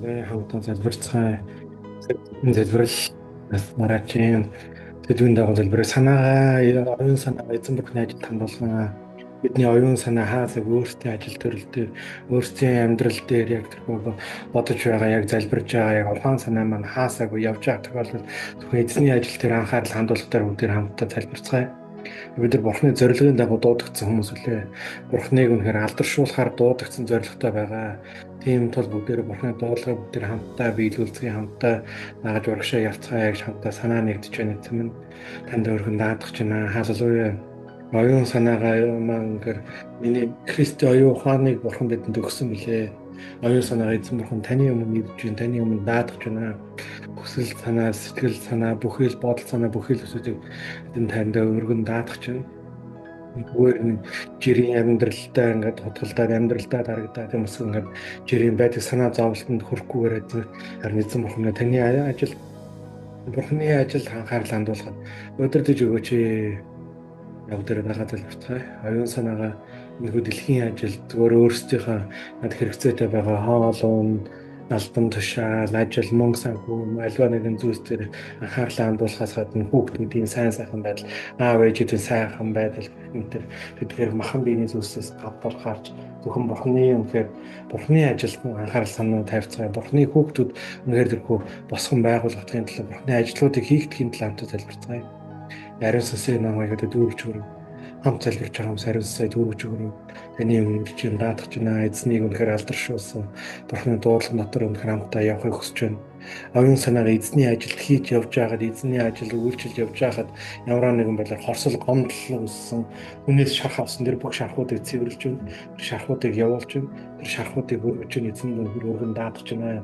хамтан залбирцгаая. Энэ залбирал мараачин тэдүүн дагуу залбираа санаагаа оюун санаагаа эзэн бурхны ажилд хандуулгана. Бидний оюун санаа хаалаг өөрсдийн ажил төрөл дээр өөрсдийн амьдрал дээр яг тэр бодож байгаа яг залбирж байгаа яг ухаан санаа маань хаасаагүй явж байгаа тохиолдолд зөвхөн эзний ажил дээр анхаарал хандуулах дээр бүгд хамтдаа залбирцгаая. Бид нар бурхны зорилгын дагуу дуудагдсан хүмүүс үлээ. Бурхныг үнэхээр алдаршуулахаар дуудагдсан зорилготой байгаа. Тийм тул бүгдээр бурхны дуудлагыг бүгдээр хамтдаа биелүүлцгээе, хамтдаа нагаж урагшаа явцгаая гэж хамтдаа санаа нэгдэж байна гэсэн нь танд өргөн даатгах байна. Халелуя. Оюун санаагаа маань үнэхээр миний Христийн оюун ухааныг бурхан бидэнд өгсөн билээ. Оюун санаагаа эзэн бурхан таны өмнө нэгдэж байна, таны өмнө даатгах байна. Хүсэл санаа, сэтгэл санаа, бүхэл бодол санаа, бүхэл зүйлсүүдийг эзэн танд өргөн даатгах байна. Зүгээр нэг жирийн амьдралдаа ингээд хутгалдаад амьдралдаа дарагдаад юм уу ингээд жирийн байдаг санаа зовлтонд хүрэхгүйгээр харин эзэн бурхны таны ажил бурхны ажилд анхаарал хандуулахад өдөрдөж өгөөч явдаар байгаа залбирцгаая. Оюун санаагаа энэхүү дэлхийн ажилд зүгээр өөрсдийнхөө над хэрэгцээтэй байгаа хоолуун албан тушаал, ажил, мөнгө санхүү, альва нэгэн зүйлс дээр анхаарлаа хандуулахаас гадна хүүхдүүдийн сайн сайхан байдал, аав ээжүүдийн сайхан байдал мэтэр тэдгээр махан биений зүйлсээс гадуурхаарч зөвхөн бурхны үнэхээр бурхны ажилд анхаарал санаа тавьцгаая. Бурхны хүүхдүүд үнэхээр тэрхүү босгон байгуулгын төлөө бурхны ажлуудыг хийгдэхийн төлөө хамтдаа залбирцгаая. Ариун сүнсээ намайг дүүргэж өгөрөв. Хамт залбирч байгаа хүмүүс ариун сүнсээ дүүргэж өгөрөв. Таны өмнө чинь даатгах байна. Эзнийг үнэхээр алдаршуулсан. Бурхны дуудлага дотор үнэхээр хамтдаа явахыг хүсэж байна. Оюун санаагаа эзний ажилд хийж явж байгаад эзний ажил үйлчилж явж байгаад ямар нэгэн байдлаар хорсол гомдол үүссэн. Хүнээс шарх авсан дэр бүх шархуудыг цэвэрлж байна. Тэр шархуудыг явуулж байна. Тэр шархуудыг өргөж байна. Эзэн өргөн даатгах байна.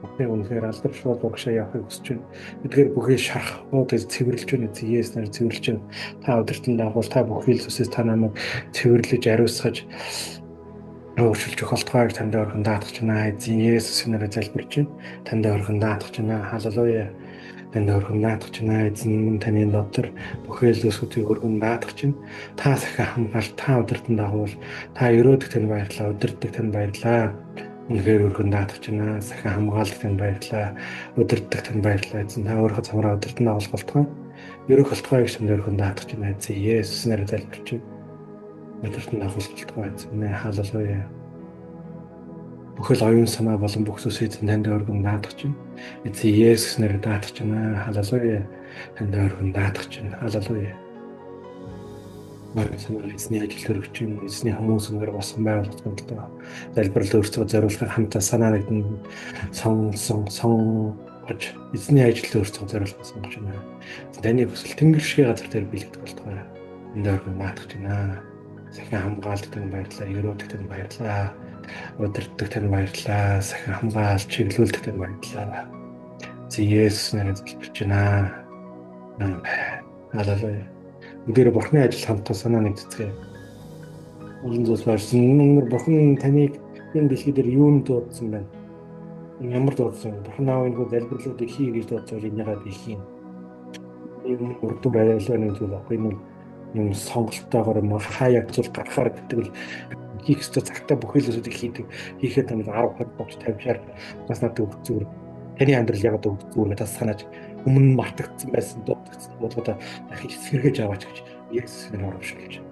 Бүхний үнэхээр алдаршуул урагшаа явахыг хүсэж байна. Эдгээр бүхий шархуудыг цэвэрлж байна. Есүс нэр цэвэрлж байна. Та өдөртөн дагуул та бүхий л үсээс та намайг цэвэрлэж ариусгаж өөрчилж өгөлтгойг танд өргөн даатгах байна. Эзэн Есүс нэрээр залбирч байна. Танд өргөн даатгах байна. Халелуя. Танд өргөн даатгах байна. Эзэн таны дотор бүхий л үсүүдийг өргөн даатгах байна. Та сахин хамгаалт та өдөртөн дагуул та өрөөдөх тань баярлаа. Өдөртөг тань баярлаа. Үнэхээр өргөн даатгах байна. Сахин хамгаалт тань баярлаа. Өдөртөг тань баярлаа. Эзэн та өөрөө цамраа өдөртөн дагуулах болтгоо. Ерөөх болтгоо гэж танд өргөн даатгах байна. Эзэн Есүс нэрээр залбирч байна. Өдөртөн дагуулах болтгоо эзэн. Халелуя. Бүхэл оюун санаа болон бүх зүйлс эзэн танд өргөн даатгах байна. Эзэн Есүс нэрээр даатгах байна. Халелуя. Танд өргөн даатгах байна. Халелуя. Маргаан эзний ажил хөргөж юм эзний хүмүүс өнөр босгон байгуулсан л доо. Залбирал өөрсдөө зориулахыг хамтаа санаа нэгэн сонгож эзний ажил өөрсдөө зориулахыг сонгож байна. Таны хүсэл тэнгэр шиг газар дээр биелэгдэх болтугай. Энд өргөн даатгах байна. Сахин хамгаалт тань баярлаа. Өрөөдөх тань баярлаа. Өдөртөг тань баярлаа. Сахин хамгаалт чиглүүлдэг тань баярлаа. Есүс нэрээр залбирч байна. Амен. Халелуя. Бүгдээ бурхны ажил хамтдаа санаа нэгдэцгээе. Олон зүйлс барьсан. Бурхан таныг энэ дэлхий дээр юунд дуудсан байна? Ямар дуудсан? Бурхан аав энэ залбирлуудыг хий гэж дуудсан энийгээ би хийн. Энэ урд байлаа нэг зүйл ахгүй нь юм сонголтоогоор хаяг зүйл гарахаар гэдэг л хийх ёстой цагтаа бүхэл зүйлсүүдийг хийдэг. Хийхэд таныг 10 цаг болж 50-аар бас надад зүгээр таны амьдрал ягаад зүгээр надад санааж өмнө мартагдсан байсан дуудагдсан бодлогоо дахиж сэргээж аваач гэж Есүс нэрээр урамшуулж.